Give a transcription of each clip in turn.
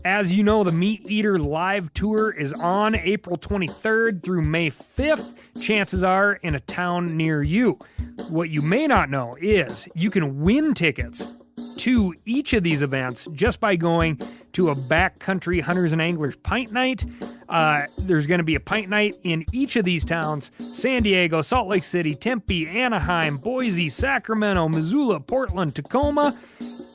As you know, the Meat Eater Live Tour is on April 23rd through May 5th. Chances are in a town near you. What you may not know is you can win tickets to each of these events just by going to a backcountry hunters and anglers pint night. There's going to be a pint night in each of these towns: San Diego, Salt Lake City, Tempe, Anaheim, Boise, Sacramento, Missoula, Portland, Tacoma,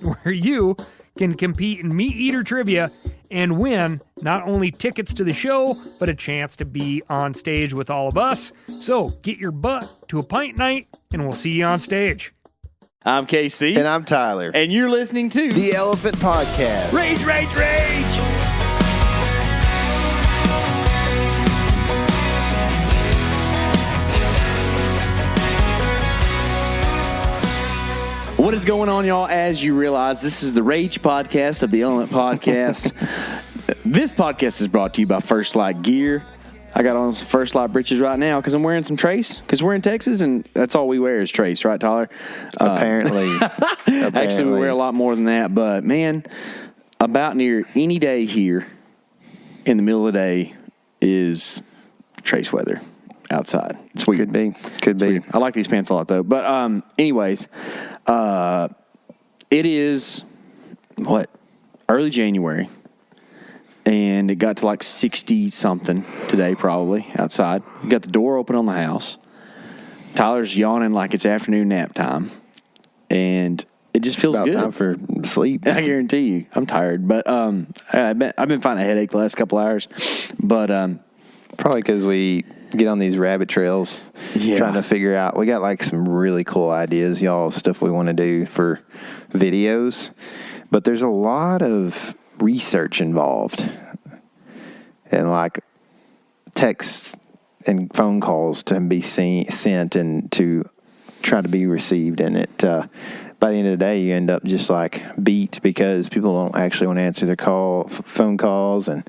where you can compete in Meat Eater trivia and win not only tickets to the show, but a chance to be on stage with all of us. So get your butt to a pint night, and we'll see you on stage. I'm KC. And I'm Tyler. And you're listening to The Elephant Podcast. Rage, Rage, Rage! What is going on, y'all? As you realize, this is the Rage Podcast of the Element Podcast. This podcast is brought to you by First Light Gear. I got on some First Light britches right now because I'm wearing some Trace, because we're in Texas, and that's all we wear is Trace, right, Tyler? Apparently. Actually, we wear a lot more than that, but, man, about near any day here in the middle of the day is Trace weather outside. It's weird. Could be. Weird. I like these pants a lot, though. But anyways, it is, early January. And it got to like 60-something today, probably, outside. We got the door open on the house. Tyler's yawning like it's afternoon nap time. And it just feels About good. time for sleep. I guarantee you. I'm tired. But I've been fighting a headache the last couple hours. But probably because we get on these rabbit trails trying to figure out. We got like some really cool ideas, y'all, stuff we want to do for videos. But there's a lot of research involved, and like texts and phone calls to be sent and to try to be received, and it by the end of the day you end up just like beat because people don't actually want to answer their phone calls, and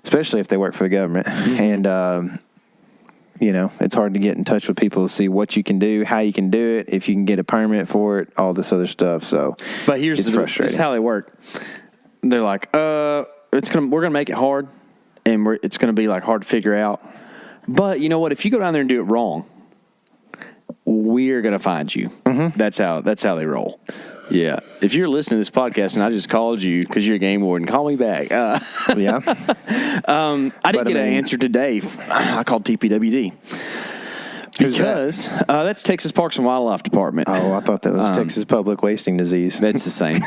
especially if they work for the government. And it's hard to get in touch with people to see what you can do, how you can do it, if you can get a permit for it, all this other stuff. So but here's frustrating. This is how they work. They're like, we're gonna make it hard, and it's gonna be like hard to figure out. But you know what? If you go down there and do it wrong, we're gonna find you. Mm-hmm. That's how they roll. Yeah. If you're listening to this podcast and I just called you because you're a game warden, call me back. I didn't get an answer today. I called TPWD. Because that's Texas Parks and Wildlife Department. Oh, I thought that was Texas Public Wasting Disease. That's the same.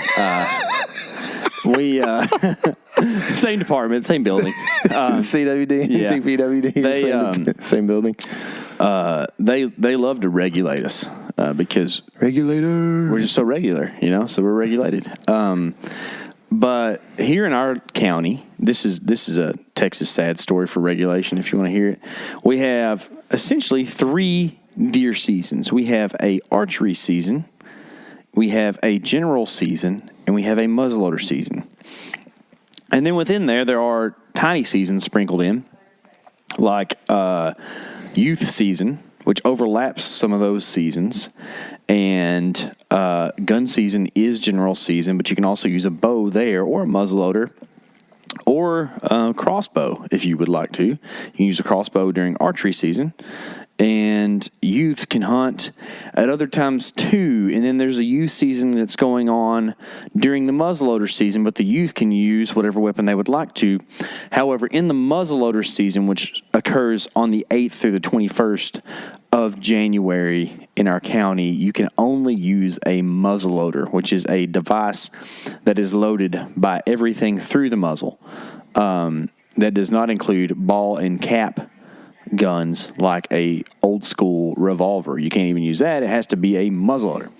Same department, same building. CWD and TPWD, same building. They love to regulate us because regulator. We're just so regular, so we're regulated. But here in our county, this is a Texas sad story for regulation, if you want to hear it. We have essentially 3 deer seasons. We have a archery season, we have a general season, and we have a muzzleloader season. And then within there are tiny seasons sprinkled in, like youth season, which overlaps some of those seasons. And gun season is general season, but you can also use a bow there, or a muzzleloader, or a crossbow if you would like to. You can use a crossbow during archery season. And youth can hunt at other times too. And then there's a youth season that's going on during the muzzleloader season, but the youth can use whatever weapon they would like to. However, in the muzzleloader season, which occurs on the 8th through the 21st of January in our county, you can only use a muzzleloader, which is a device that is loaded by everything through the muzzle. That does not include ball and cap guns like a old school revolver. You can't even use that. It has to be a muzzleloader.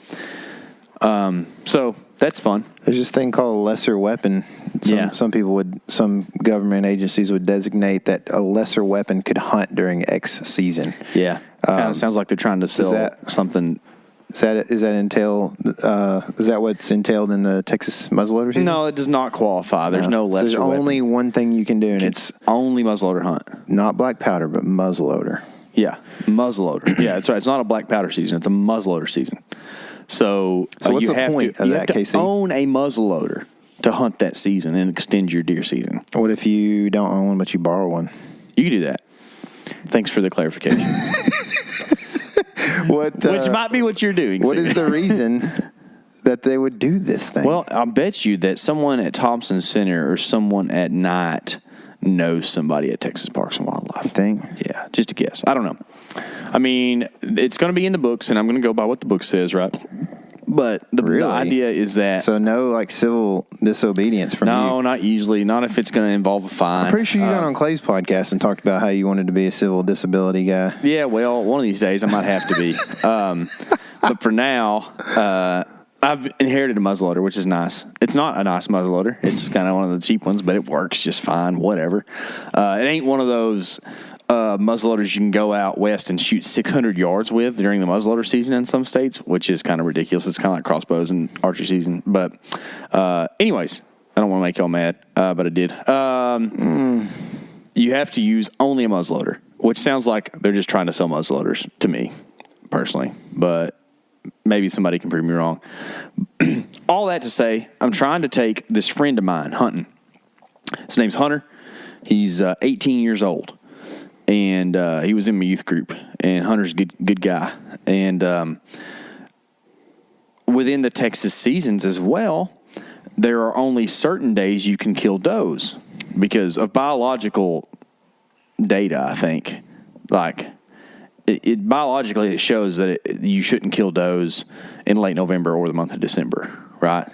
So that's fun. There's this thing called a lesser weapon. Some government agencies would designate that a lesser weapon could hunt during X season. Yeah. Kind of sounds like they're trying to sell something. Is that what's entailed in the Texas muzzleloader season? No, it does not qualify. There's no lesser weapon. There's only one thing you can do, and it's only muzzleloader hunt. Not black powder, but muzzleloader. Yeah, muzzleloader. Yeah, that's right. It's not a black powder season. It's a muzzleloader season. So what's you the point of that, you have to KC? own a muzzleloader to hunt that season and extend your deer season. What if you don't own one but you borrow one? You can do that. Thanks for the clarification. Which might be what you're doing. What is the reason that they would do this thing? Well, I bet you that someone at Thompson Center or someone at night knows somebody at Texas Parks and Wildlife. You think? Yeah, just a guess. I don't know. I mean, it's going to be in the books, and I'm going to go by what the book says, right? But the idea is that... So no, like, civil disobedience from you? No, not usually. Not if it's going to involve a fine. I'm pretty sure you got on Clay's podcast and talked about how you wanted to be a civil disability guy. Yeah, well, one of these days I might have to be. But for now, I've inherited a muzzleloader, which is nice. It's not a nice muzzleloader. It's kind of one of the cheap ones, but it works just fine, whatever. It ain't one of those... muzzleloaders you can go out west and shoot 600 yards with during the muzzleloader season in some states, which is kind of ridiculous. It's kind of like crossbows and archery season. But anyways, I don't want to make y'all mad, but I did. You have to use only a muzzleloader, which sounds like they're just trying to sell muzzleloaders to me, personally. But maybe somebody can prove me wrong. All that to say, I'm trying to take this friend of mine hunting. His name's Hunter. He's 18 years old. And he was in my youth group, and Hunter's a good guy. And within the Texas seasons as well, there are only certain days you can kill does because of biological data, I think. Like, biologically, it shows that you shouldn't kill does in late November or the month of December, right?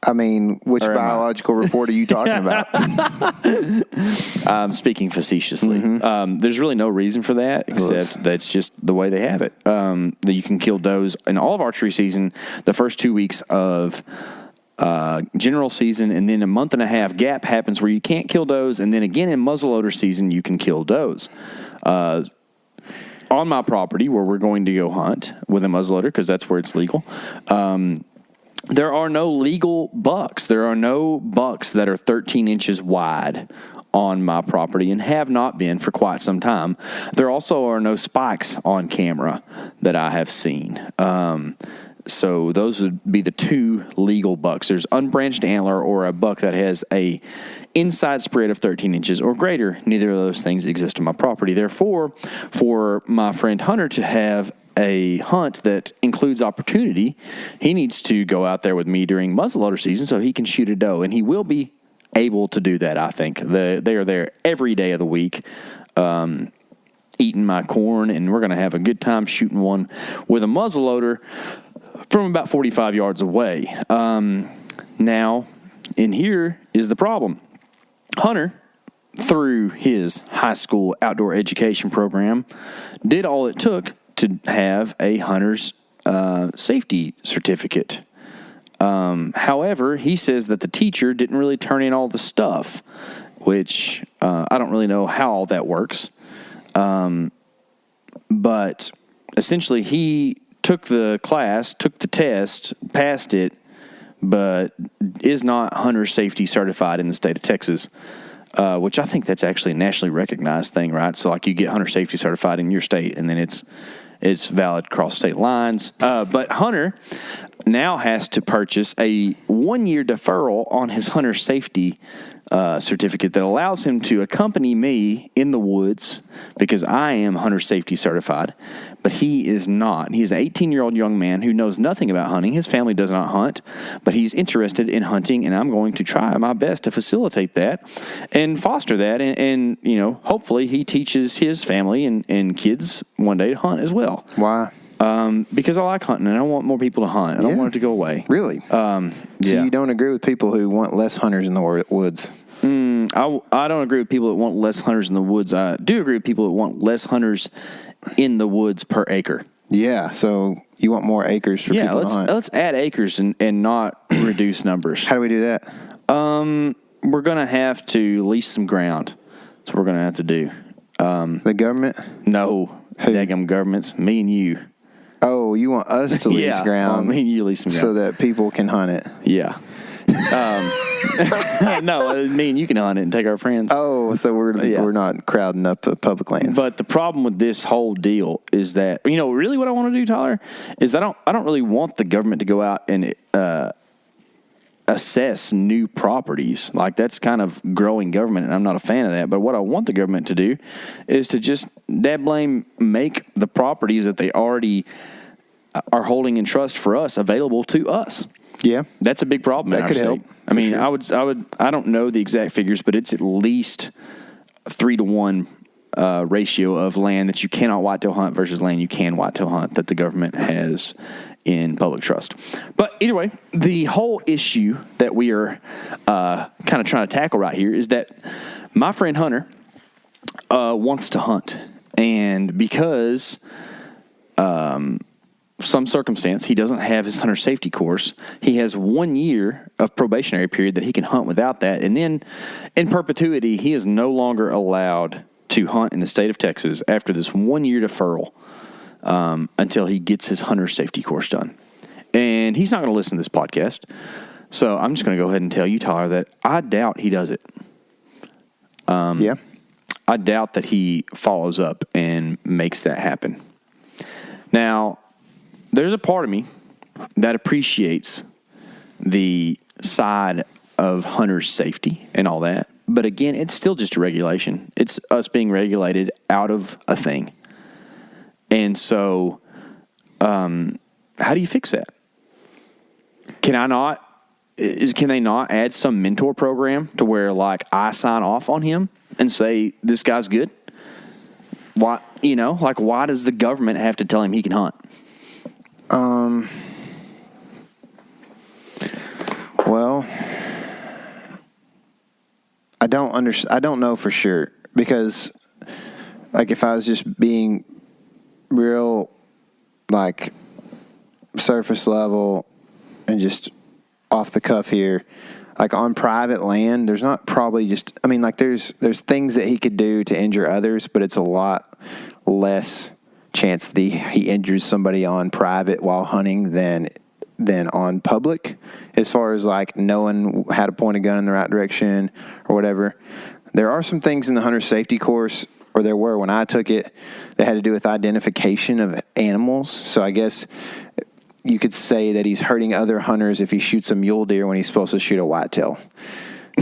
I mean, which biological report are you talking about? I'm speaking facetiously. Mm-hmm. There's really no reason for that, except that's just the way they have it. That you can kill does in all of archery season, the first 2 weeks of general season, and then a month and a half gap happens where you can't kill does, and then again in muzzleloader season, you can kill does. On my property, where we're going to go hunt with a muzzleloader, because that's where it's legal, there are no legal bucks. There are no bucks that are 13 inches wide on my property and have not been for quite some time. There also are no spikes on camera that I have seen. So those would be the two legal bucks. There's unbranched antler or a buck that has a inside spread of 13 inches or greater. Neither of those things exist on my property. Therefore, for my friend Hunter to have a hunt that includes opportunity, he needs to go out there with me during muzzleloader season so he can shoot a doe, and he will be able to do that, I think. They are there every day of the week eating my corn, and we're going to have a good time shooting one with a muzzleloader from about 45 yards away. Now, in here is the problem. Hunter, through his high school outdoor education program, did all it took to have a hunter's safety certificate. However, he says that the teacher didn't really turn in all the stuff, which I don't really know how all that works. But essentially, he took the class, took the test, passed it, but is not hunter safety certified in the state of Texas. Which I think that's actually a nationally recognized thing, right? So, like, you get hunter safety certified in your state, and then it's valid across state lines. But Hunter now has to purchase a 1-year deferral on his hunter safety certificate that allows him to accompany me in the woods because I am hunter safety certified, but he is not. He's an 18-year-old young man who knows nothing about hunting. His family does not hunt, but he's interested in hunting, and I'm going to try my best to facilitate that and foster that, and you know, hopefully he teaches his family and kids one day to hunt as well. Why? Because I like hunting, and I want more people to hunt. I don't want it to go away. Really? So you don't agree with people who want less hunters in the woods? I don't agree with people that want less hunters in the woods. I do agree with people that want less hunters in the woods per acre. Yeah, so you want more acres for people to hunt. Let's add acres and not reduce numbers. How do we do that? We're going to have to lease some ground. That's what we're going to have to do. The government? No. Daggum governments. Me and you. Oh, you want us to lease ground? Me and you lease some ground. So that people can hunt it? Yeah. No, me and you can hunt it and take our friends. Oh, so we're not crowding up public lands. But the problem with this whole deal is that, you know, really what I want to do, Tyler, is that I don't really want the government to go out and assess new properties. Like, that's kind of growing government, and I'm not a fan of that. But what I want the government to do is to just make the properties that they already are holding in trust for us available to us. Yeah, that's a big problem. That could help. I mean, sure. I don't know the exact figures, but it's at least 3-to-1 ratio of land that you cannot whitetail hunt versus land you can whitetail hunt that the government has in public trust. But either way, the whole issue that we are kind of trying to tackle right here is that my friend Hunter wants to hunt, and because some circumstance he doesn't have his hunter safety course, he has 1 year of probationary period that he can hunt without that, and then in perpetuity he is no longer allowed to hunt in the state of Texas after this 1 year deferral until he gets his hunter safety course done. And he's not going to listen to this podcast, so I'm just going to go ahead and tell you, Tyler, that I doubt he does it. Yeah. I doubt that he follows up and makes that happen. Now, there's a part of me that appreciates the side of hunter's safety and all that. But again, it's still just a regulation. It's us being regulated out of a thing. And so, how do you fix that? Can they not add some mentor program to where, like, I sign off on him and say, this guy's good? Why does the government have to tell him he can hunt? Well, I don't know for sure, because, like, if I was just being real, like, surface level and just off the cuff here, like, on private land, there's not probably just, I mean, like, there's things that he could do to injure others, but it's a lot less chance that he injures somebody on private while hunting than on public, as far as, like, knowing how to point a gun in the right direction or whatever. There are some things in the hunter safety course, or there were when I took it, that had to do with identification of animals. So I guess you could say that he's hurting other hunters if he shoots a mule deer when he's supposed to shoot a whitetail.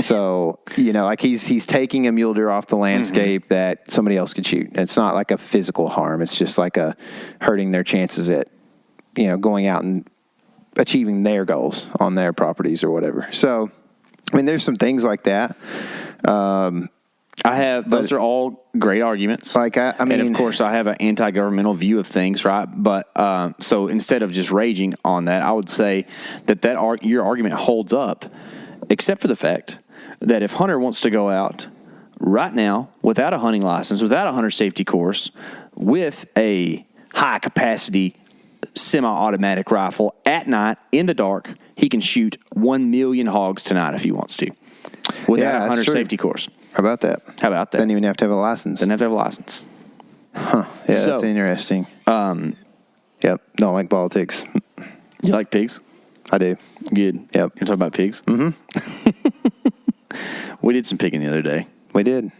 So, like, he's taking a mule deer off the landscape that somebody else could shoot. It's not like a physical harm. It's just like a hurting their chances at, going out and achieving their goals on their properties or whatever. So, I mean, there's some things like that. Those are all great arguments. Like, I mean, and of course, I have an anti-governmental view of things, right? But so instead of just raging on that, I would say that your argument holds up, except for the fact that if Hunter wants to go out right now without a hunting license, without a hunter safety course, with a high-capacity semi-automatic rifle at night in the dark, he can shoot 1 million hogs tonight if he wants to, without a hunter safety course. How about that? Doesn't even have to have a license. Huh. Yeah, so, that's interesting. Yep. Don't like politics. You like pigs? I do. Good. Yep. You talk about pigs? Mm-hmm. We did some pigging the other day. We did.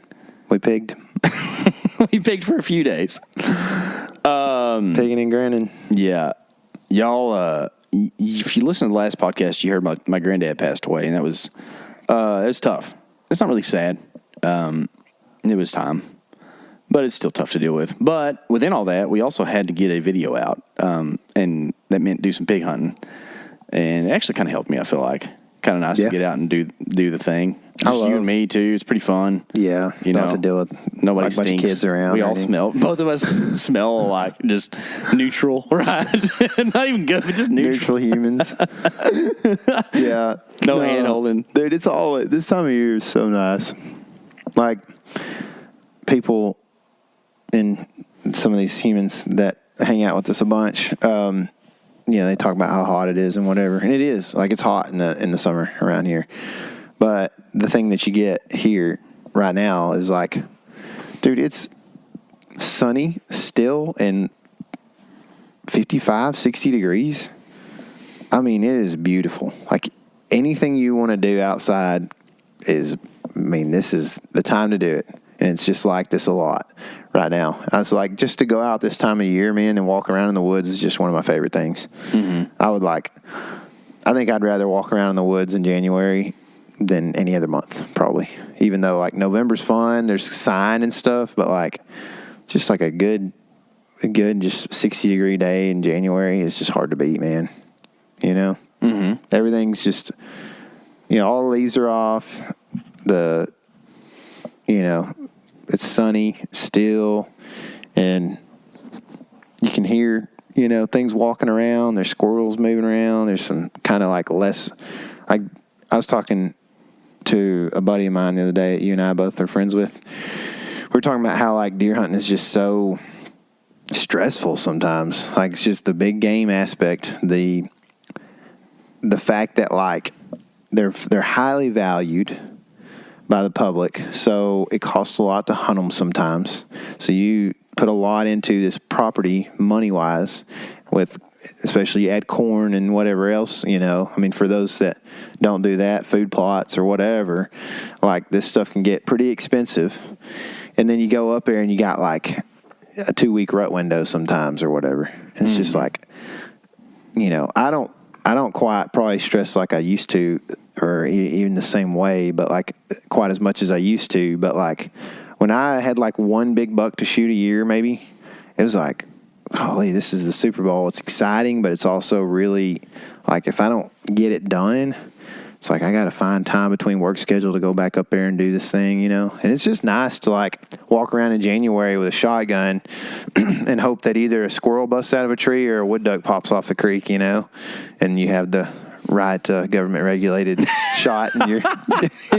We pigged. We pigged for a few days. Pigging and grinning. Yeah. Y'all, if you listen to the last podcast, you heard my granddad passed away, and it was tough. It's not really sad. It was time, but it's still tough to deal with. But within all that, we also had to get a video out, and that meant do some pig hunting. And it actually kind of helped me, I feel like. Kind of nice to get out and do the thing. Just you and me, too. It's pretty fun. Yeah. Not to deal with nobody like stinks. A bunch of kids around. We all smell. Both of us smell like just neutral, right? Not even good, but just neutral. Neutral humans. Yeah. No hand holding. Dude, it's all, this time of year is so nice. Like, people and some of these humans that hang out with us a bunch, they talk about how hot it is and whatever. And it is. Like, it's hot in the summer around here. But the thing that you get here right now is like, dude, it's sunny still and 55, 60 degrees. I mean, it is beautiful. Like, anything you want to do outside this is the time to do it. And it's just like this a lot right now. I was like, just to go out this time of year, man, and walk around in the woods is just one of my favorite things. Mm-hmm. I think I'd rather walk around in the woods in January than any other month, probably. Even though, like, November's fun, there's sign and stuff, but, like, just like a good just 60-degree day in January is just hard to beat, man. You know? Mm-hmm. Everything's just, all the leaves are off. It's sunny, still, and you can hear, things walking around. There's squirrels moving around. There's some kind of like less, I was talking to a buddy of mine the other day that you and I both are friends with. We were talking about how like deer hunting is just so stressful sometimes. Like it's just the big game aspect, the fact that like they're highly valued by the public, so it costs a lot to hunt them sometimes. So you put a lot into this property money-wise, with especially you add corn and whatever else, I mean, for those that don't do that, food plots or whatever, like this stuff can get pretty expensive. And then you go up there and you got like a 2-week rut window sometimes or whatever. It's just like, I don't quite probably stress like I used to, or even the same way, but like quite as much as I used to. But like when I had like one big buck to shoot a year, maybe it was like, holy, this is the Super Bowl. It's exciting, but it's also really like if I don't get it done, it's like I got to find time between work schedule to go back up there and do this thing, And it's just nice to like walk around in January with a shotgun and hope that either a squirrel busts out of a tree or a wood duck pops off the creek, and you have the right government regulated shot in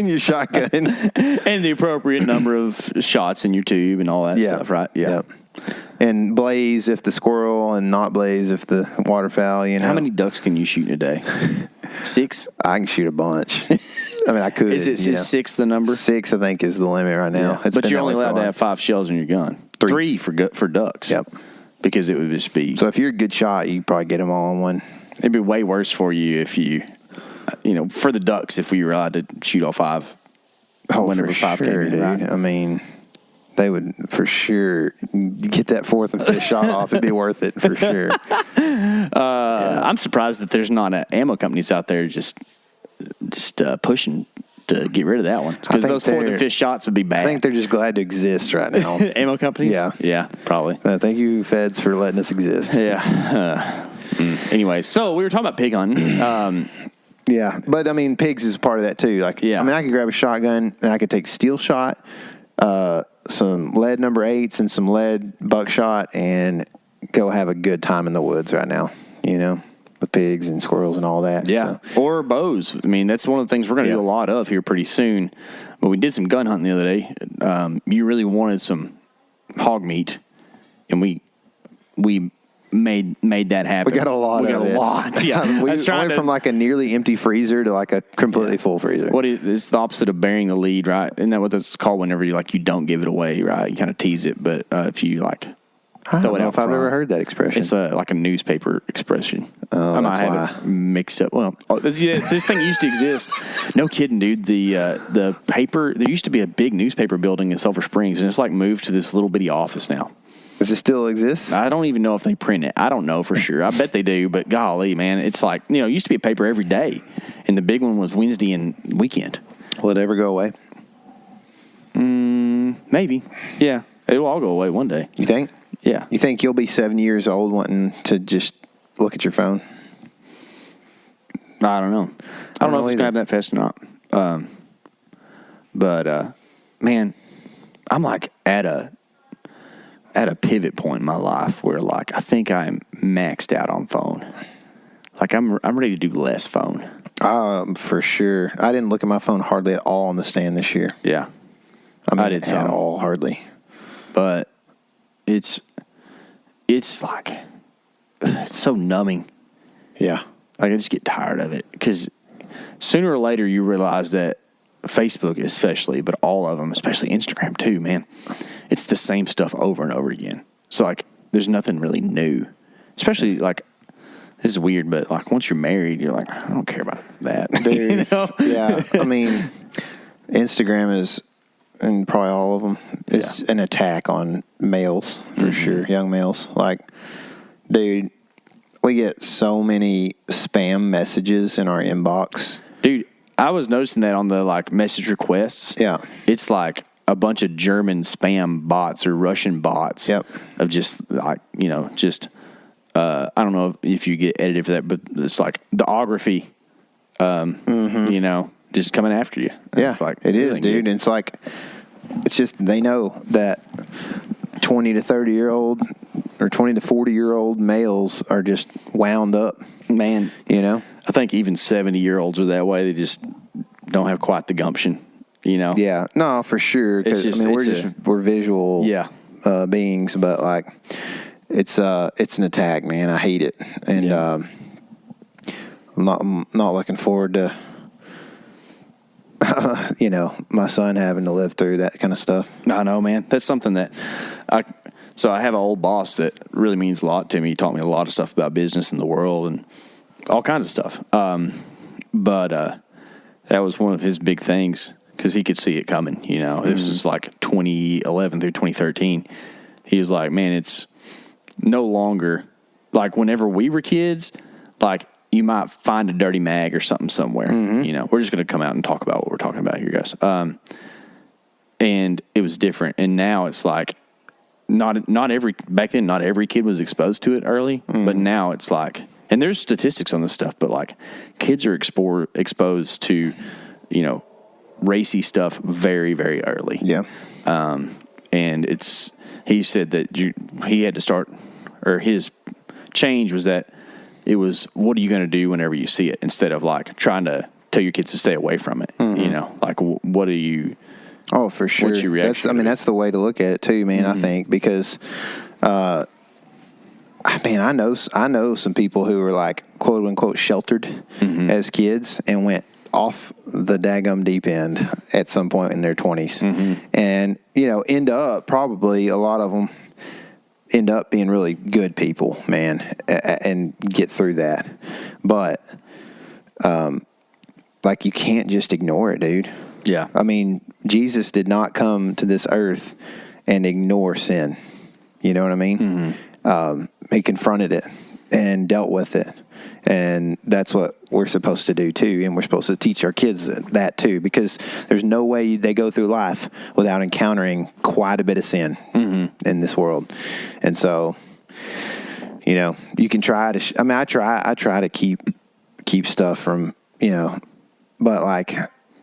your shotgun and the appropriate number of shots in your tube and all that stuff, right? Yeah. And blaze if the squirrel and not blaze if the waterfowl, How many ducks can you shoot in a day? 6? I can shoot a bunch. I mean, I could. Is 6 the number? 6, I think, is the limit right now. Yeah. But you're only allowed to have 5 shells in your gun. 3 for ducks. Yep. Because it would just be. So if you're a good shot, you probably get them all in one. It'd be way worse for you if you, for the ducks, if we were allowed to shoot all 5. Whenever 5 came in, dude. Right? I mean, they would for sure get that 4th and 5th shot off. It'd be worth it for sure. I'm surprised that there's not ammo companies out there just pushing to get rid of that one, because those 4th and 5th shots would be bad. I think they're just glad to exist right now. Ammo companies? Yeah, probably. Thank you, feds, for letting us exist. Yeah. Anyways, so we were talking about pig hunting. Yeah, but I mean, pigs is part of that too. Like, I mean, I could grab a shotgun and I could take steel shot, some lead number 8s and some lead buckshot, and go have a good time in the woods right now. With pigs and squirrels and all that. Yeah, so. Or bows. I mean, that's one of the things we're going to do a lot of here pretty soon. But we did some gun hunting the other day. You really wanted some hog meat, and we made that happen. We got a lot of it. We got a lot. Yeah. We went from like a nearly empty freezer to like a completely full freezer. It's the opposite of burying the lead, right? Isn't that what that's called whenever you don't give it away, right? You kind of tease it, but if you I don't know if I've ever heard that expression. It's like a newspaper expression. Oh, I might have it mixed up. Well, this thing used to exist. No kidding, dude. The paper, there used to be a big newspaper building in Sulphur Springs, and it's moved to this little bitty office now. Does it still exist? I don't even know if they print it. I don't know for sure. I bet they do, but golly, man, it's it used to be a paper every day, and the big one was Wednesday and weekend. Will it ever go away? Maybe. Yeah. It'll all go away one day. You think? Yeah. You think you'll be 7 years old wanting to just look at your phone? I don't know. I don't know if it's going to happen that fast or not. But man, I'm at a pivot point in my life where I think I'm maxed out on phone. I'm ready to do less phone. For sure. I didn't look at my phone hardly at all on the stand this year. Yeah. I did at all, hardly. But it's so numbing. Yeah. I just get tired of it, because sooner or later you realize that Facebook especially, but all of them, especially Instagram too, man, it's the same stuff over and over again. So there's nothing really new, especially this is weird, but once you're married, you're I don't care about that. Dude, yeah. I mean, Instagram is, and probably all of them, it's an attack on males for sure, young males. Dude, We get so many spam messages in our inbox. Dude, I was noticing that on the like message requests. Yeah. It's like a bunch of German spam bots or Russian bots. Yep. Of just like, I don't know if you get edited for that, but it's like the ography, just coming after you. Yeah, it's like, it is, dude. And it's like, it's just, they know that 20 to 30-year-old or 20 to 40-year-old males are just wound up. Man, I think even 70-year-olds are that way. They just don't have quite the gumption, Yeah, no, for sure. Because we're visual beings, but like it's an attack, man. I hate it, and I'm not looking forward to my son having to live through that kind of stuff. I know, man. That's something that I have an old boss that really means a lot to me. He taught me a lot of stuff about business and the world and all kinds of stuff. But that was one of his big things because he could see it coming. This was like 2011 through 2013. He was like, man, it's no longer like whenever we were kids, like you might find a dirty mag or something somewhere. We're just going to come out and talk about what we're talking about here, guys. And it was different. And now it's like not every kid was exposed to it early, but now it's like, and there's statistics on this stuff, but like kids are exposed to, racy stuff very, very early. Yeah. And he said that he had to start, or his change was that it was, what are you going to do whenever you see it, instead of like trying to tell your kids to stay away from it. Like what are you? Oh, for sure. What's your reaction? That's the way to look at it too, man. I think because, I know some people who were like quote unquote sheltered as kids and went off the daggum deep end at some point in their 20s, and end up probably a lot of them end up being really good people, man, and get through that. But like you can't just ignore it, dude. Yeah. I mean, Jesus did not come to this earth and ignore sin. You know what I mean? He confronted it and dealt with it. And that's what we're supposed to do too. And we're supposed to teach our kids that too, because there's no way they go through life without encountering quite a bit of sin in this world. And so, you can try to, I try to keep stuff from, but like,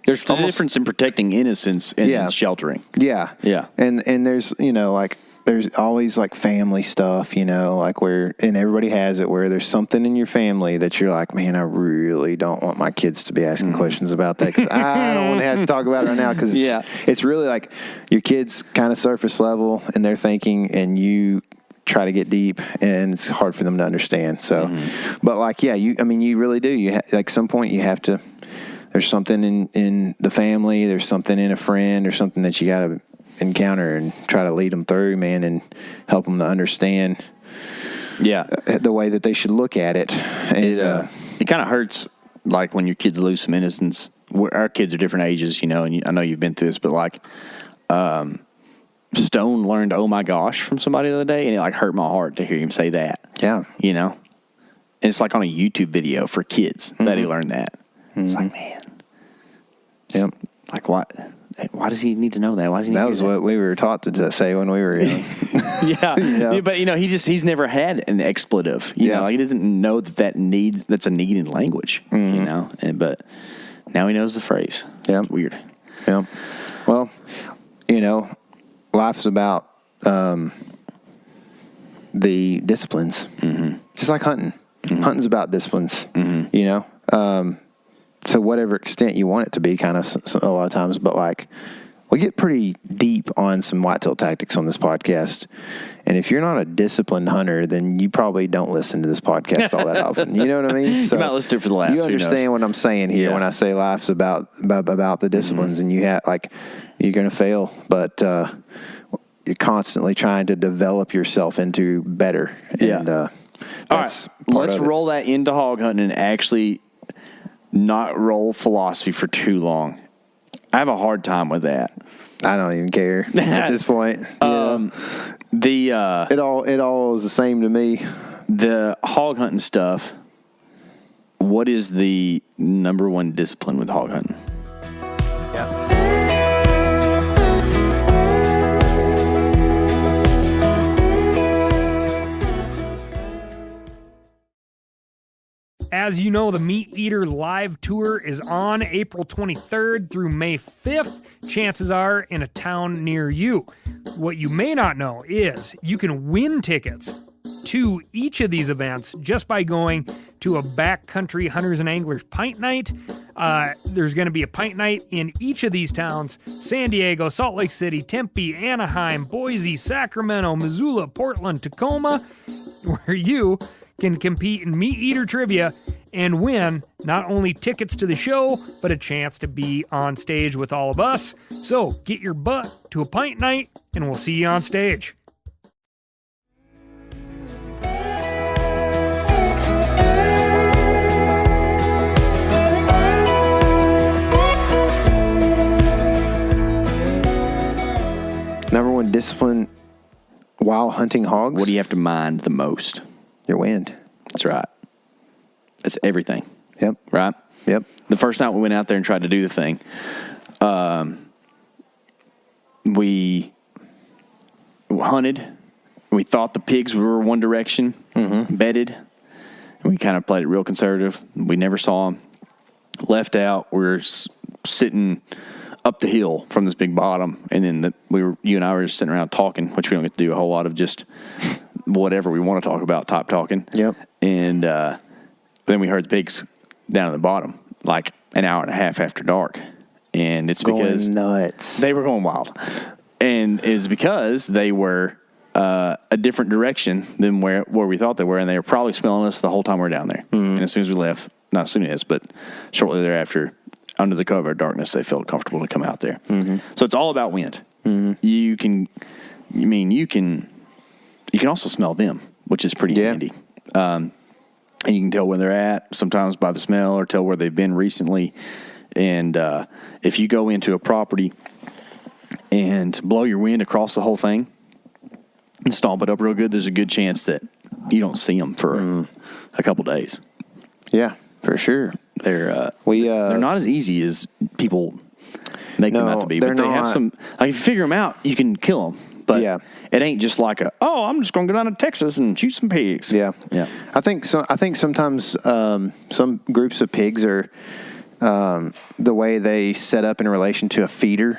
there's a difference in protecting innocence and sheltering. Yeah. Yeah. And there's, there's always like family stuff, like and everybody has it, where there's something in your family that you're like, man, I really don't want my kids to be asking questions about that, because I don't want to have to talk about it right now, because it's really like your kids kind of surface level and they're thinking, and you try to get deep, and it's hard for them to understand. So, but like, you really do. Like some point you have to, there's something in the family, there's something in a friend or something that you got to encounter and try to lead them through, man, and help them to understand the way that they should look at it. And it kind of hurts, like when your kids lose some innocence. Our kids are different ages, and I know you've been through this, but like Stone learned "oh my gosh" from somebody the other day, and it like hurt my heart to hear him say that. Yeah. And it's like on a YouTube video for kids that he learned that. It's like, man. Yep. Like, what? Why does he need to know that? Why does he need that to was that? What we were taught to say when we were young. Yeah, but he's never had an expletive. You know, like he doesn't know that's a need in language. But now he knows the phrase. Yeah, it's weird. Yeah. Well, life's about the disciplines. Just like hunting. Hunting's about disciplines. To whatever extent you want it to be, kind of a lot of times, but like we get pretty deep on some whitetail tactics on this podcast, and if you're not a disciplined hunter, then you probably don't listen to this podcast all that often. You know what I mean? So you might listen to it for the laughs. You understand what I'm saying here when I say life's about the disciplines, and you're going to fail, but you're constantly trying to develop yourself into better. And all right, let's roll that into hog hunting and actually not roll philosophy for too long. I have a hard time with that. I don't even care at this point. It all is the same to me. The hog hunting stuff, what is the number one discipline with hog hunting? As you know, the Meat Eater live tour is on April 23rd through May 5th. Chances are in a town near you. What you may not know is you can win tickets to each of these events just by going to a backcountry hunters and anglers pint night. There's going to be a pint night in each of these towns: San Diego, Salt Lake City, Tempe, Anaheim, Boise, Sacramento, Missoula, Portland, Tacoma, where you can compete in Meat Eater trivia and win not only tickets to the show, but a chance to be on stage with all of us. So get your butt to a pint night, and we'll see you on stage. Number one discipline while hunting hogs? What do you have to mind the most? Your wind. That's right. It's everything. Yep. Right? Yep. The first night we went out there and tried to do the thing, we hunted. We thought the pigs were one direction, bedded, and we kind of played it real conservative. We never saw them. Left out. We were sitting up the hill from this big bottom, and then you and I were just sitting around talking, which we don't get to do a whole lot of, just whatever we want to talk about, top talking. Yep. And then we heard the pigs down at the bottom, like an hour and a half after dark. And it's because nuts. They were going wild. And it's because they were a different direction than where we thought they were, and they were probably smelling us the whole time we were down there. And as soon as we left, not as soon as, but shortly thereafter, under the cover of darkness, they felt comfortable to come out there. So it's all about wind. You can also smell them, which is pretty handy. And you can tell where they're at sometimes by the smell, or tell where they've been recently. And if you go into a property and blow your wind across the whole thing and stomp it up real good, there's a good chance that you don't see them for a couple days. Yeah, for sure. They're not as easy as people make them out to be. But they have some. Like, if you figure them out, you can kill them. But it ain't just like I'm just going to go down to Texas and shoot some pigs. Yeah. I think sometimes some groups of pigs are the way they set up in relation to a feeder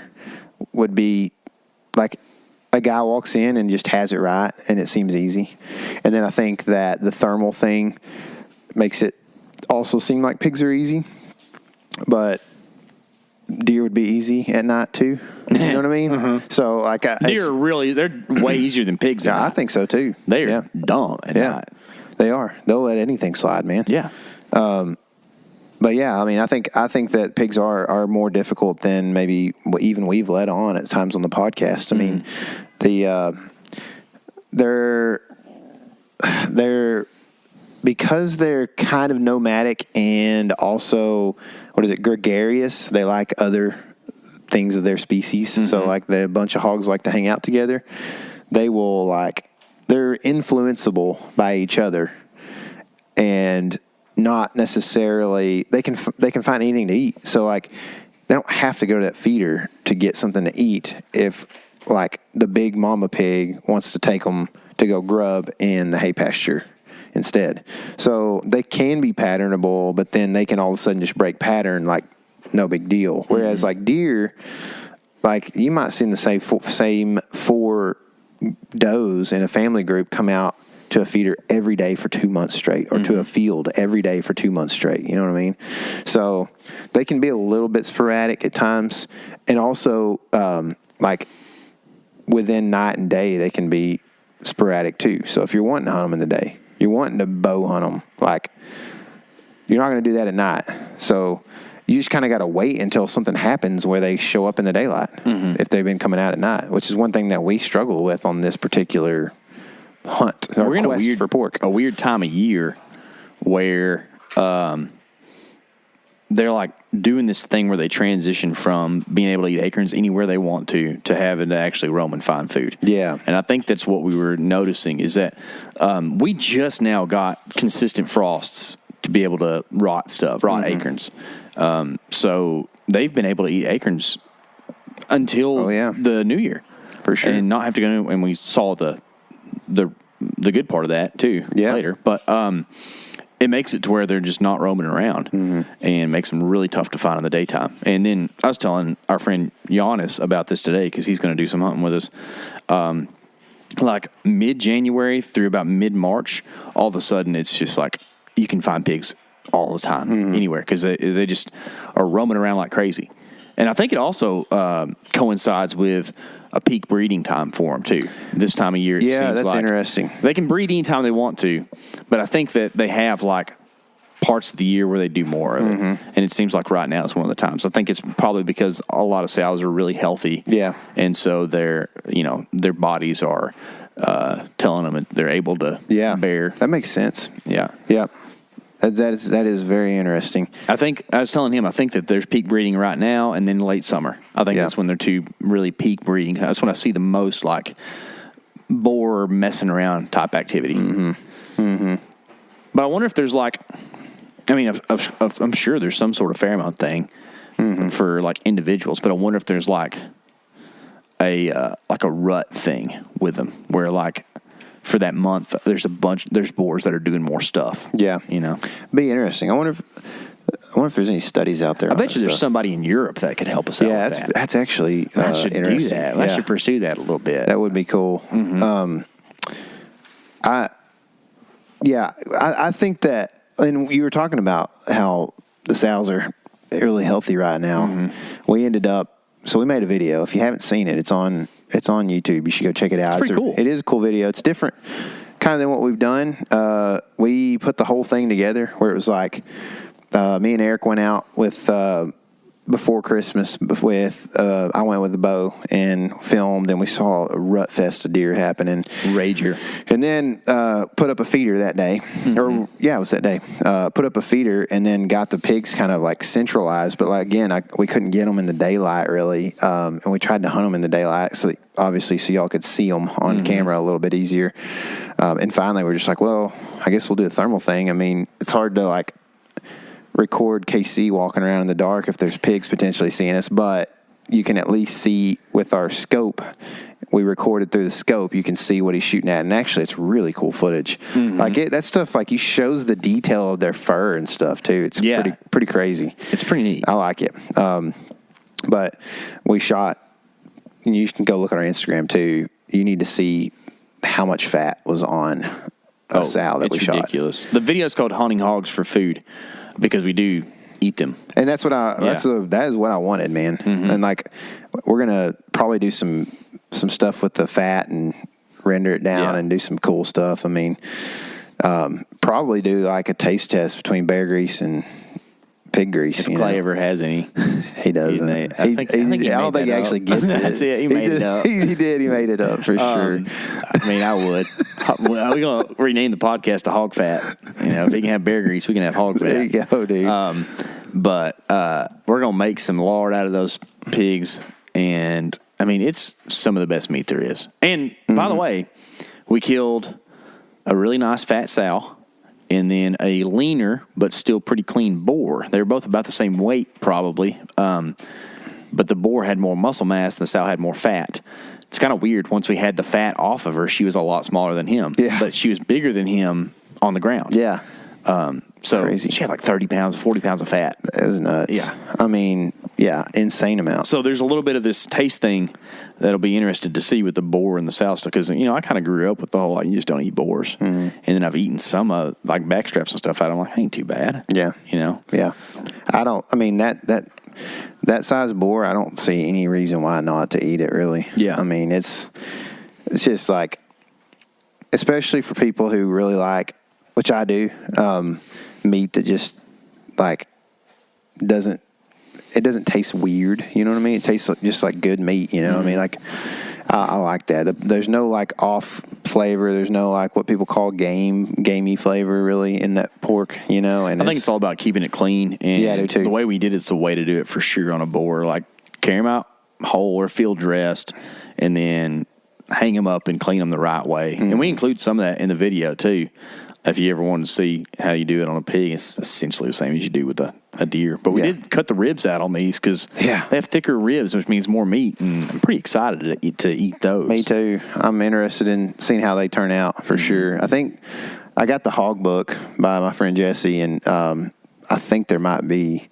would be like a guy walks in and just has it right, and it seems easy. And then I think that the thermal thing makes it also seem like pigs are easy, but deer would be easy at night too. You know what I mean? So like deer are they're way easier than pigs. Yeah, I think so too. They're dumb at night. They are. They'll let anything slide, man. Yeah. But yeah, I mean, I think that pigs are more difficult than maybe even we've let on at times on the podcast. I mean, they're because they're kind of nomadic and also gregarious. They like other things of their species. So like a bunch of hogs like to hang out together. They're influenceable by each other, and not necessarily they can find anything to eat. So like they don't have to go to that feeder to get something to eat if like the big mama pig wants to take them to go grub in the hay pasture instead. So they can be patternable, but then they can all of a sudden just break pattern like no big deal. Whereas like deer, like you might see the same four does in a family group come out to a feeder every day for 2 months straight, or to a field every day for 2 months straight. You know what I mean? So they can be a little bit sporadic at times, and also like within night and day they can be sporadic too. So if you're wanting to hunt them in the day, you're wanting to bow hunt them, like you're not going to do that at night. So you just kind of got to wait until something happens where they show up in the daylight if they've been coming out at night, which is one thing that we struggle with on this particular hunt. We're in a weird time of year where they're like doing this thing where they transition from being able to eat acorns anywhere they want to having to actually roam and find food. Yeah. And I think that's what we were noticing is that we just now got consistent frosts to be able to rot acorns. So they've been able to eat acorns until the new year. For sure. And not have to go, and we saw the good part of that too later. But it makes it to where they're just not roaming around and makes them really tough to find in the daytime. And then I was telling our friend Giannis about this today because he's going to do some hunting with us. Like mid-January through about mid-March, all of a sudden it's just like you can find pigs all the time anywhere because they just are roaming around like crazy. And I think it also coincides with a peak breeding time for them, too. This time of year, it seems that's like interesting. They can breed anytime they want to, but I think that they have, like, parts of the year where they do more of it. And it seems like right now is one of the times. I think it's probably because a lot of sows are really healthy. Yeah. And so their bodies are telling them that they're able to bear. That makes sense. Yeah. Yeah. That is very interesting. I was telling him, I think that there's peak breeding right now and then late summer. I think that's when they're two really peak breeding. That's when I see the most like boar messing around type activity. But I wonder if there's like, I mean, I'm sure there's some sort of pheromone thing for like individuals, but I wonder if there's like a rut thing with them where like, for that month, there's boars that are doing more stuff. Yeah, be interesting. I wonder if there's any studies out there. I bet you there's somebody in Europe that could help us out. Yeah, with that. That's actually I should interesting. do that. I should pursue that a little bit. That would be cool. I think that, and you were talking about how the sows are really healthy right now. We ended up, so we made a video. If you haven't seen it, it's on YouTube. You should go check it out. It's pretty cool. It is a cool video. It's different kind of than what we've done. We put the whole thing together where it was like me and Eric went out with before Christmas with I went with the bow and filmed, and we saw a rut fest of deer happening. Rager. And then put up a feeder that day. It was that day. Put up a feeder and then got the pigs kind of like centralized. But like, again, we couldn't get them in the daylight really. And we tried to hunt them in the daylight, so y'all could see them on camera a little bit easier. And finally we're just like, well, I guess we'll do a thermal thing. I mean, it's hard to like record KC walking around in the dark if there's pigs potentially seeing us, but you can at least see with our scope. We recorded through the scope. You can see what he's shooting at, and actually, it's really cool footage. Like that stuff, like he shows the detail of their fur and stuff too. It's pretty crazy. It's pretty neat. I like it. But we shot, and you can go look at our Instagram too. You need to see how much fat was on a sow that we shot. It's ridiculous. The video is called "Hunting Hogs for Food" because we do eat them, and that's what that is what I wanted, man. And like, we're gonna probably do some stuff with the fat and render it down and do some cool stuff. I mean, probably do like a taste test between bear grease and pig grease. If Clay ever has any, he doesn't. I don't think he actually gets it. That's it. He made it up. He did. He made it up for sure. I mean, I would. We're gonna rename the podcast to Hog Fat. If he can have bear grease, we can have hog fat. There you go, dude. But we're gonna make some lard out of those pigs, and I mean, it's some of the best meat there is. And by the way, we killed a really nice fat sow. And then a leaner but still pretty clean boar. They were both about the same weight, probably. But the boar had more muscle mass and the sow had more fat. It's kind of weird. Once we had the fat off of her, she was a lot smaller than him. Yeah. But she was bigger than him on the ground. Yeah. So crazy. She had like 30 pounds, 40 pounds of fat. That was nuts. Yeah. I mean, insane amount. So there's a little bit of this taste thing that'll be interested to see with the boar and the sow stuff, because I kind of grew up with the whole like you just don't eat boars, and then I've eaten some like backstraps and stuff out. I'm like, ain't too bad. Yeah. Yeah. I mean that size boar, I don't see any reason why not to eat it really. Yeah. I mean it's just like, especially for people who really like, which I do, meat that just like doesn't taste weird. You know what I mean? It tastes just like good meat. You know what I mean? Like, I like that. There's no like off flavor. There's no like what people call gamey flavor really in that pork, you know. And I think it's all about keeping it clean. And yeah, I do too. The way we did it's the way to do it for sure on a board. Like carry them out whole or field dressed, and then hang them up and clean them the right way. Mm-hmm. And we include some of that in the video too. If you ever wanted to see how you do it on a pig, it's essentially the same as you do with a deer. But we did cut the ribs out on these because they have thicker ribs, which means more meat, and I'm pretty excited to eat those. Me too. I'm interested in seeing how they turn out for sure. I think I got the hog book by my friend Jesse, and I think there might be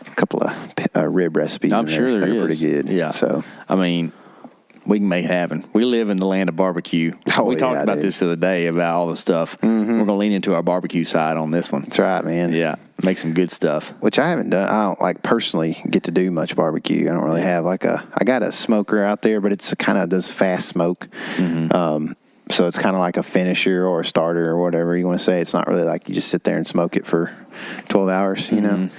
a couple of rib recipes I'm sure that there are is. pretty good. Yeah. So, I mean, we can make it happen. We live in the land of barbecue. We talked about this the other day about all the stuff. Mm-hmm. We're going to lean into our barbecue side on this one. That's right, man. Yeah, make some good stuff. Which I haven't done. I don't like personally get to do much barbecue. I don't really have I got a smoker out there, but it's kind of does fast smoke. Mm-hmm. So it's kind of like a finisher or a starter or whatever you want to say. It's not really like you just sit there and smoke it for 12 hours, you know.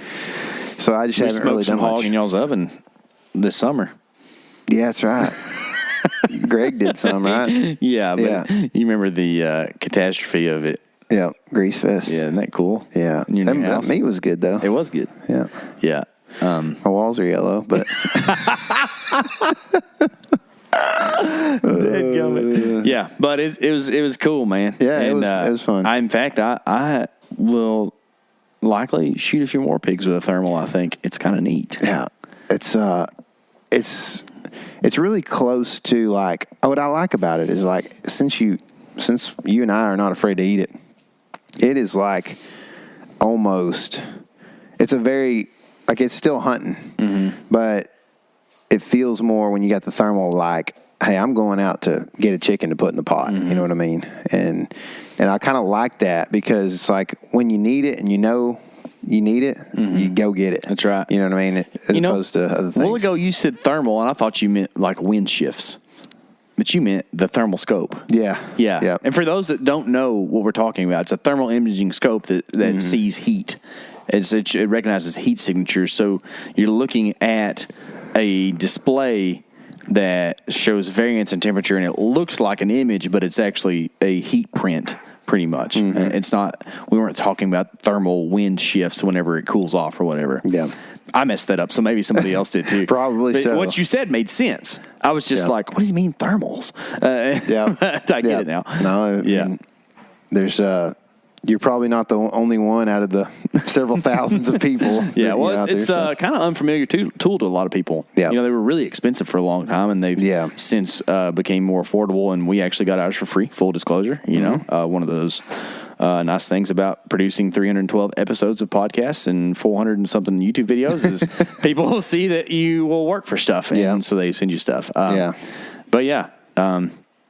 So I just haven't really done much. Hog in y'all's oven this summer. Yeah, that's right. Greg did some, right? Yeah, but you remember the catastrophe of it. Yeah, Grease Fest. Yeah, isn't that cool? Yeah. That meat was good, though. It was good. Yeah. Yeah. My walls are yellow, but... yeah, but it was cool, man. Yeah, and, it was fun. In fact, I will likely shoot a few more pigs with a thermal. I think it's kind of neat. Yeah, it's really close to like what I like about it is like since you and I are not afraid to eat it, it is like almost it's a very like it's still hunting, but it feels more when you got the thermal like, hey, I'm going out to get a chicken to put in the pot. You know what I mean? And I kind of like that because it's like when you need it and you know you need it, you go get it. That's right. You know what I mean? As opposed to other things. A while ago you said thermal, and I thought you meant like wind shifts. But you meant the thermal scope. Yeah. Yeah. And for those that don't know what we're talking about, it's a thermal imaging scope that sees heat. It recognizes heat signatures. So you're looking at a display that shows variance in temperature, and it looks like an image, but it's actually a heat print, pretty much. It's not. We weren't talking about thermal wind shifts whenever it cools off or whatever. Yeah. I messed that up, so maybe somebody else did too. Probably but so. What you said made sense. I was just like, what does he mean thermals? I get it now. No, there's you're probably not the only one out of the several thousands of people. It's kind of unfamiliar tool to a lot of people. Yeah. They were really expensive for a long time, and they've since became more affordable, and we actually got ours for free, full disclosure. One of those nice things about producing 312 episodes of podcasts and 400 and something YouTube videos is people will see that you will work for stuff, and so they send you stuff. But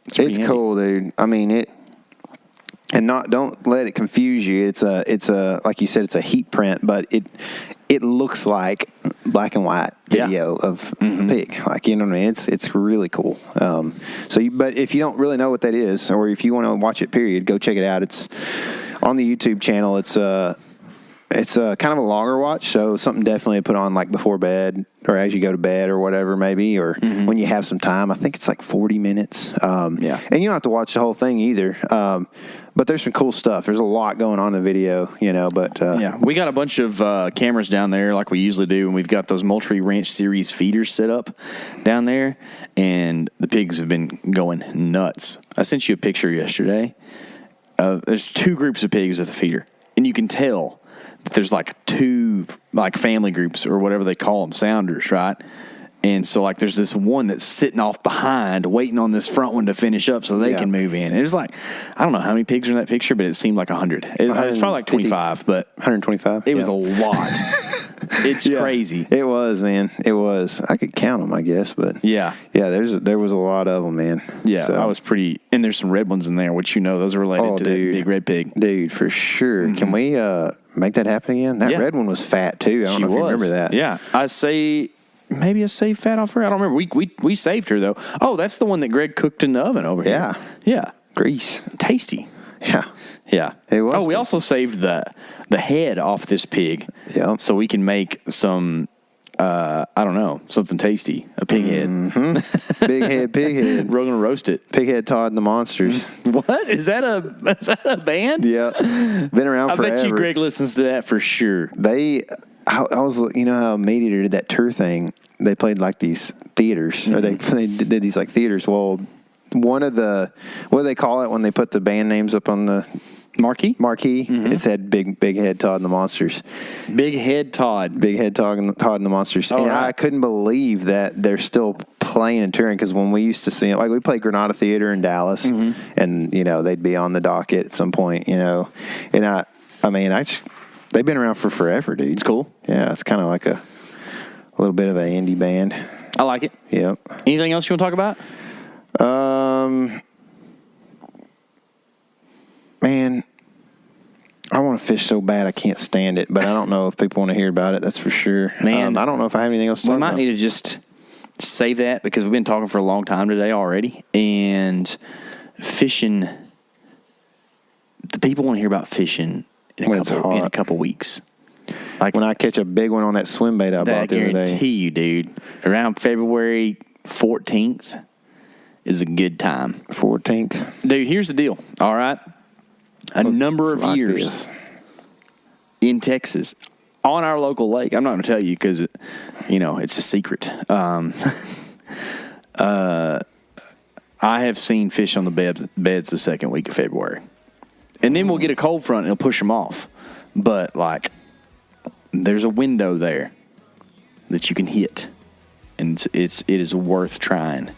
it's cool, dude. I mean, and don't let it confuse you. It's a like you said, it's a heat print, but it looks like black and white video of a pig. Like, you know what I mean? It's really cool. But if you don't really know what that is, or if you want to watch it, period, go check it out. It's on the YouTube channel. It's a kind of a longer watch, so something definitely to put on like before bed or as you go to bed or whatever, maybe, or when you have some time. I think it's like 40 minutes. And you don't have to watch the whole thing either. But there's some cool stuff. There's a lot going on in the video, but... we got a bunch of cameras down there like we usually do, and we've got those Moultrie-Ranch Series feeders set up down there, and the pigs have been going nuts. I sent you a picture yesterday. There's two groups of pigs at the feeder, and you can tell that there's like two like family groups or whatever they call them, sounders, right? And so, like, there's this one that's sitting off behind, waiting on this front one to finish up so they can move in. And it was like, I don't know how many pigs are in that picture, but it seemed like 100. It's probably like 25, but 125. It was a lot. It's crazy. It was, man. It was. I could count them, I guess, but yeah. There was a lot of them, man. Yeah, so. I was pretty. And there's some red ones in there, which those are related to that big red pig, dude, for sure. Can we make that happen again? That red one was fat too. I don't know if you remember that. Yeah, I say. Maybe I saved fat off her. I don't remember. We saved her, though. Oh, that's the one that Greg cooked in the oven over here. Yeah. Grease. Tasty. Yeah. It was. Oh, we also saved the head off this pig. Yeah. So we can make some I don't know, something tasty, a pig head. Mm-hmm. Pig head. We're gonna roast it. Pig head Todd and the Monsters. What is that a band? Yeah, been around forever. I bet you Greg listens to that for sure. I was, how Meat Eater did that tour thing. They played like these theaters, or they did these like theaters. Well, one of the, what do they call it when they put the band names up on the marquee? It said Big Head Todd and the Monsters. Big Head Todd and the Monsters. Oh, and right. I couldn't believe that they're still playing and touring, because when we used to see it, like we played Granada Theater in Dallas, and they'd be on the docket at some point, and they've been around for forever, dude. It's cool. Yeah, it's kind of like a little bit of an indie band. I like it. Yep. Anything else you want to talk about? Man, I want to fish so bad I can't stand it, but I don't know if people want to hear about it. That's for sure. Man, I don't know if I have anything else to talk about. We might need to just save that, because we've been talking for a long time today already, and fishing. The people want to hear about fishing in a couple weeks. Like when I catch a big one on that swim bait I bought the other day. I guarantee you, dude, around February 14th is a good time. 14th. Dude, here's the deal, all right? A number of years in Texas, on our local lake, I'm not going to tell you because, it's a secret. I have seen fish on the beds the second week of February. And then we'll get a cold front and it'll push them off. But, there's a window there that you can hit. And it is worth trying.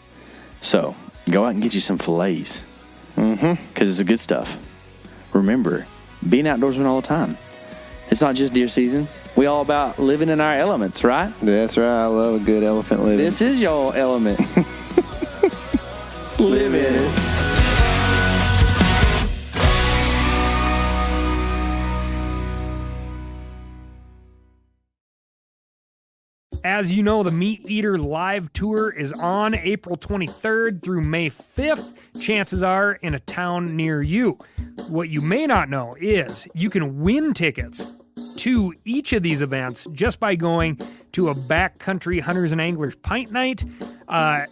So, go out and get you some fillets. Because it's the good stuff. Remember, be an outdoorsman all the time. It's not just deer season. We all about living in our elements, right? That's right. I love a good elephant living. This is your element. Live in it. As you know, the Meat Eater live tour is on April 23rd through May 5th. Chances are in a town near you. What you may not know is you can win tickets to each of these events just by going to a backcountry hunters and anglers pint night.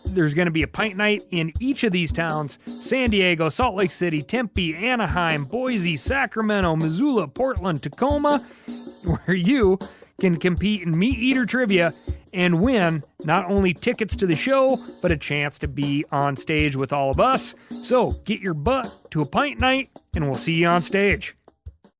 There's going to be a pint night in each of these towns: San Diego, Salt Lake City, Tempe, Anaheim, Boise, Sacramento, Missoula, Portland, Tacoma, where you can compete in Meat Eater trivia and win not only tickets to the show, but a chance to be on stage with all of us. So get your butt to a pint night, and we'll see you on stage.